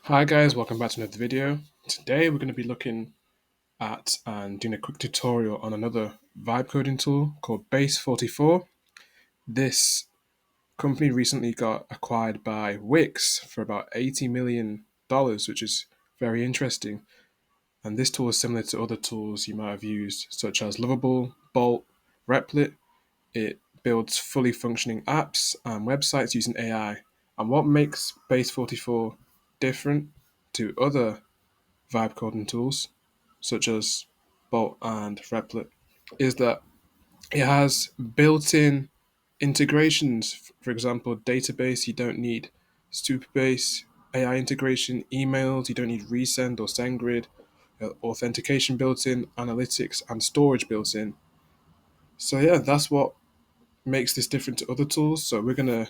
Hi guys, welcome back to another video. Today we're going to be looking at and doing a quick tutorial on another vibe coding tool called Base44. This company recently got acquired by Wix for about $80 million, which is very interesting. And this tool is similar to other tools you might have used, such as Lovable, Bolt, Replit. It builds fully functioning apps and websites using AI. And what makes Base44 different to other vibe coding tools, such as Bolt and Replit, is that it has built-in integrations. For example, database, you don't need Superbase, AI integration, emails, you don't need Resend or SendGrid, authentication built in, analytics and storage built in. So yeah, that's what makes this different to other tools. So we're gonna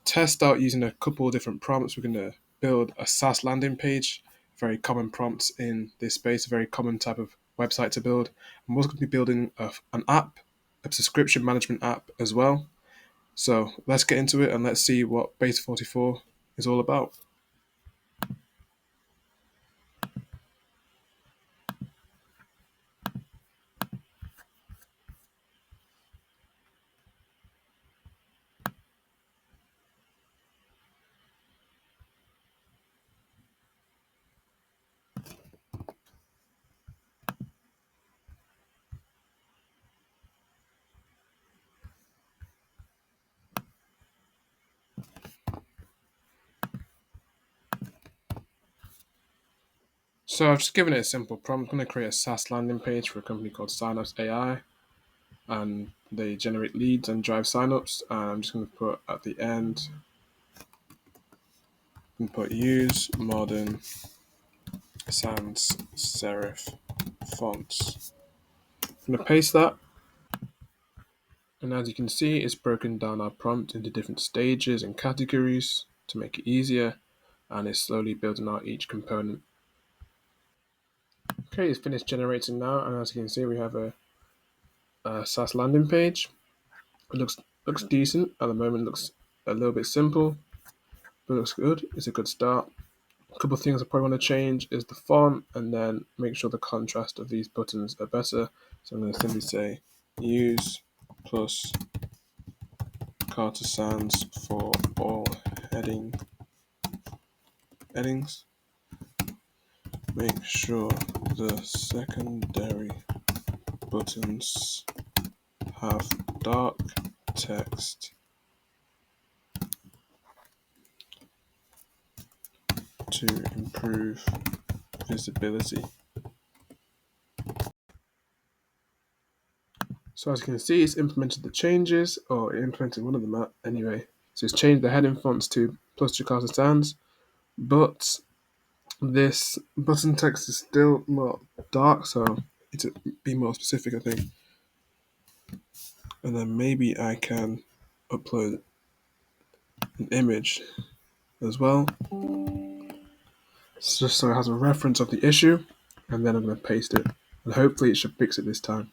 test out using a couple of different prompts. We're going to build a SaaS landing page, very common prompts in this space, a very common type of website to build. I'm also going to be building an app, a subscription management app as well. So let's get into it and let's see what Base44 is all about. So I've just given it a simple prompt. I'm going to create a SaaS landing page for a company called Signups AI, and they generate leads and drive signups. And I'm just going to put at the end, use modern sans serif fonts. I'm going to paste that, and as you can see, it's broken down our prompt into different stages and categories to make it easier, and it's slowly building out each component. Okay, it's finished generating now, and as you can see, we have a SaaS landing page. It looks decent at the moment. Looks a little bit simple, but it looks good. It's a good start. A couple of things I probably want to change is the font, and then make sure the contrast of these buttons are better. So I'm going to simply say use plus Carter Sans for all headings. Make sure the secondary buttons have dark text to improve visibility. So as you can see, it's implemented the changes, or it implemented one of them anyway. So it's changed the heading fonts to plus Jakarta Sans, but this button text is still more dark, so it's to be more specific, I think. And then maybe I can upload an image as well, just so it has a reference of the issue, and then I'm going to paste it, and hopefully it should fix it this time.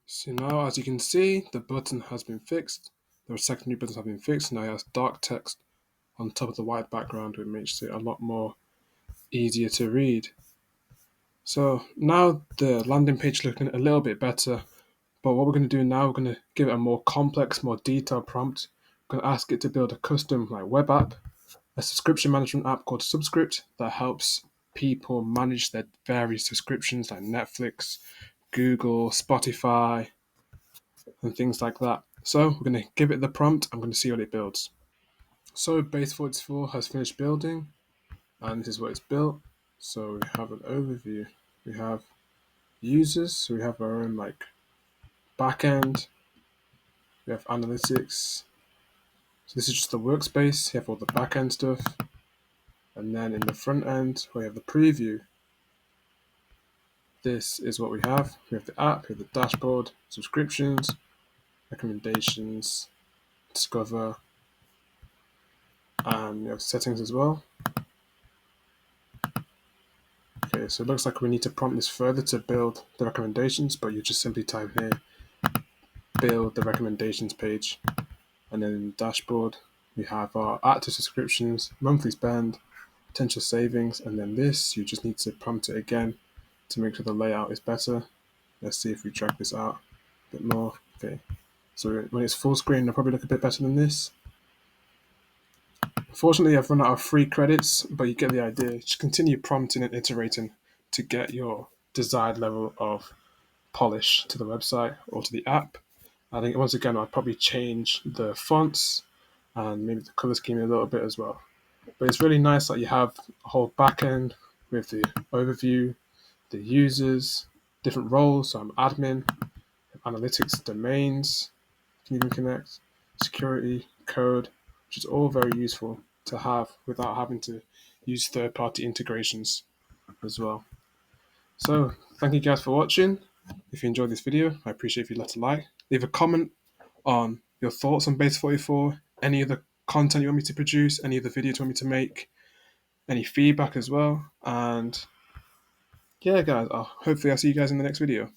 So now, as you can see, the button has been fixed. The secondary buttons have been fixed. Now it has dark text on top of the white background, which makes it a lot more easier to read. So now the landing page is looking a little bit better, but what we're going to do now, we're going to give it a more complex, more detailed prompt. We're going to ask it to build a custom web app, a subscription management app called Subscript that helps people manage their various subscriptions like Netflix, Google, Spotify, and things like that. So we're going to give it the prompt. I'm going to see what it builds. So Base44 has finished building, and this is what it's built. So we have an overview. We have users. So we have our own backend. We have analytics. So this is just the workspace. You have all the backend stuff. And then in the front end, we have the preview. This is what we have. We have the app, we have the dashboard, subscriptions, recommendations, discover, and we have settings as well. Okay, so it looks like we need to prompt this further to build the recommendations, but you just simply type here, build the recommendations page, and then in the dashboard, We have our active subscriptions, monthly spend, potential savings, and then this, you just need to prompt it again to make sure the layout is better. Let's see if we drag this out a bit more. Okay, so when it's full screen, it'll probably look a bit better than this. Unfortunately, I've run out of free credits, but you get the idea. Just continue prompting and iterating to get your desired level of polish to the website or to the app. I think once again, I'd probably change the fonts and maybe the color scheme a little bit as well. But it's really nice that you have a whole backend with the overview, the users, different roles. So I'm admin, analytics, domains, can even connect, security, code, which is all very useful to have without having to use third-party integrations as well. So thank you guys for watching. If you enjoyed this video, I appreciate if you let a like. Leave a comment on your thoughts on Base44, any other content you want me to produce, any other videos you want me to make, any feedback as well. And yeah, guys, hopefully I'll see you guys in the next video.